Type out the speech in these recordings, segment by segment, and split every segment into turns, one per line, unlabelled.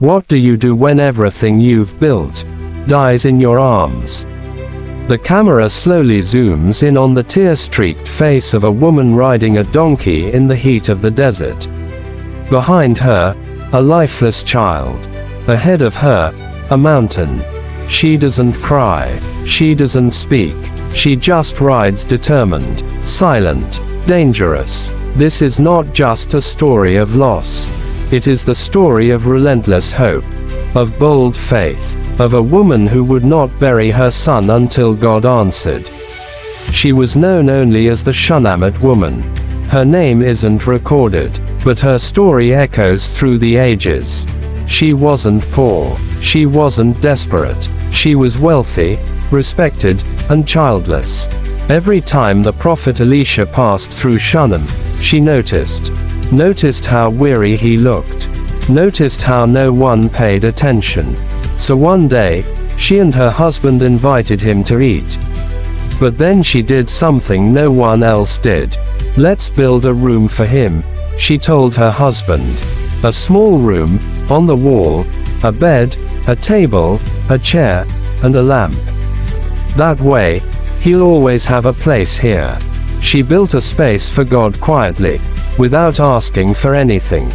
What do you do when everything you've built dies in your arms? The camera slowly zooms in on the tear-streaked face of a woman riding a donkey in the heat of the desert. Behind her, a lifeless child. Ahead of her, a mountain. She doesn't cry. She doesn't speak. She just rides determined, silent, dangerous. This is not just a story of loss. It is the story of relentless hope, of bold faith, of a woman who would not bury her son until God answered. She was known only as the Shunammite woman. Her name isn't recorded, but her story echoes through the ages. She wasn't poor. She wasn't desperate. She was wealthy, respected, and childless. Every time the prophet Elisha passed through Shunem, she noticed how weary he looked, noticed how no one paid attention. So one day, she and her husband invited him to eat. But then she did something no one else did. Let's build a room for him, she told her husband. A small room, on the wall, a bed, a table, a chair, and a lamp. That way, he'll always have a place here. She built a space for God quietly, without asking for anything.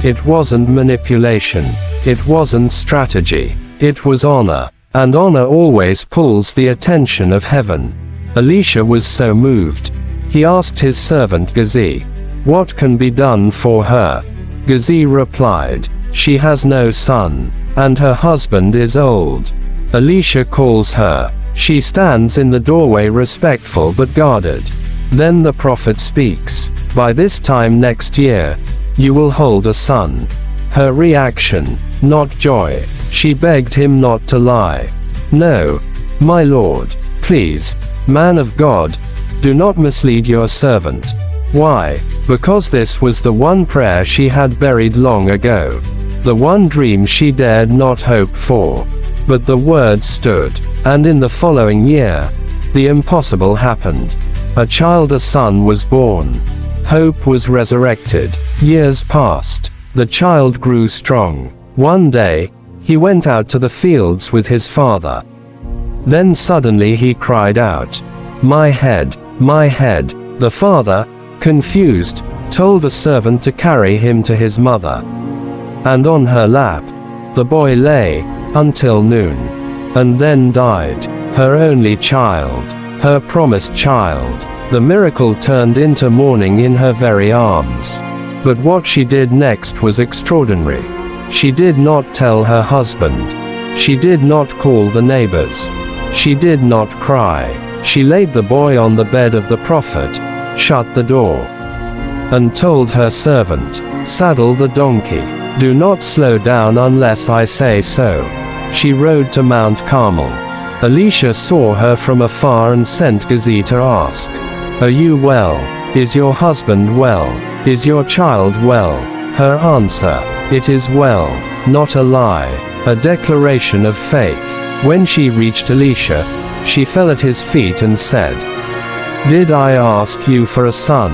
It wasn't manipulation. It wasn't strategy. It was honor. And honor always pulls the attention of heaven. Elisha was so moved. He asked his servant Gehazi, "What can be done for her?" Gehazi replied, "She has no son, and her husband is old." Elisha calls her. She stands in the doorway respectful but guarded. Then the prophet speaks, "By this time next year, you will hold a son." Her reaction, not joy. She begged him not to lie. "No, my lord, please, man of God, do not mislead your servant." Why? Because this was the one prayer she had buried long ago. The one dream she dared not hope for. But the word stood, and in the following year, the impossible happened. A child, a son was born. Hope was resurrected. Years passed. The child grew strong. One day, he went out to the fields with his father. Then suddenly he cried out, my head, my head." The father, confused, told the servant to carry him to his mother. And on her lap, the boy lay, until noon. And then died. Her only child. Her promised child. The miracle turned into mourning in her very arms. But what she did next was extraordinary. She did not tell her husband. She did not call the neighbors. She did not cry. She laid the boy on the bed of the prophet, shut the door, and told her servant, "Saddle the donkey. Do not slow down unless I say so." She rode to Mount Carmel. Elisha saw her from afar and sent Gehazi to ask, "Are you well? Is your husband well? Is your child well?" Her answer, "It is well," not a lie, a declaration of faith. When she reached Elisha, she fell at his feet and said, "Did I ask you for a son?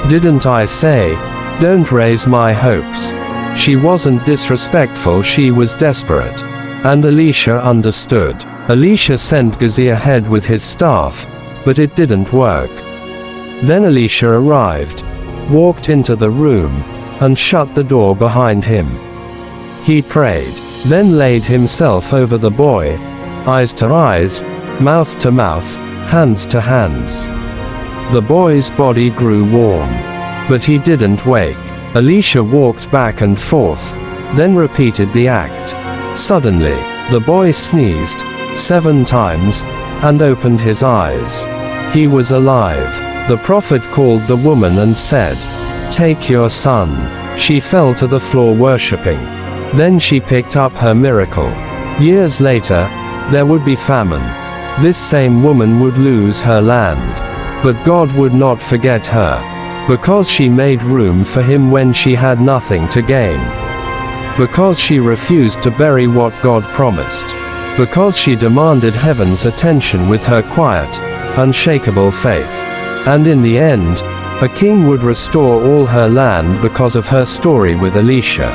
Didn't I say, don't raise my hopes?" She wasn't disrespectful, she was desperate. And Elisha understood. Elisha sent Gehazi ahead with his staff, but it didn't work. Then Elisha arrived, walked into the room, and shut the door behind him. He prayed, then laid himself over the boy, eyes to eyes, mouth to mouth, hands to hands. The boy's body grew warm. But he didn't wake. Elisha walked back and forth, then repeated the act. Suddenly, the boy sneezed 7 times, and opened his eyes. He was alive. The prophet called the woman and said, "Take your son." She fell to the floor worshipping. Then she picked up her miracle. Years later, there would be famine. This same woman would lose her land. But God would not forget her. Because she made room for him when she had nothing to gain. Because she refused to bury what God promised. Because she demanded heaven's attention with her quiet, unshakable faith. And in the end, a king would restore all her land because of her story with Elisha.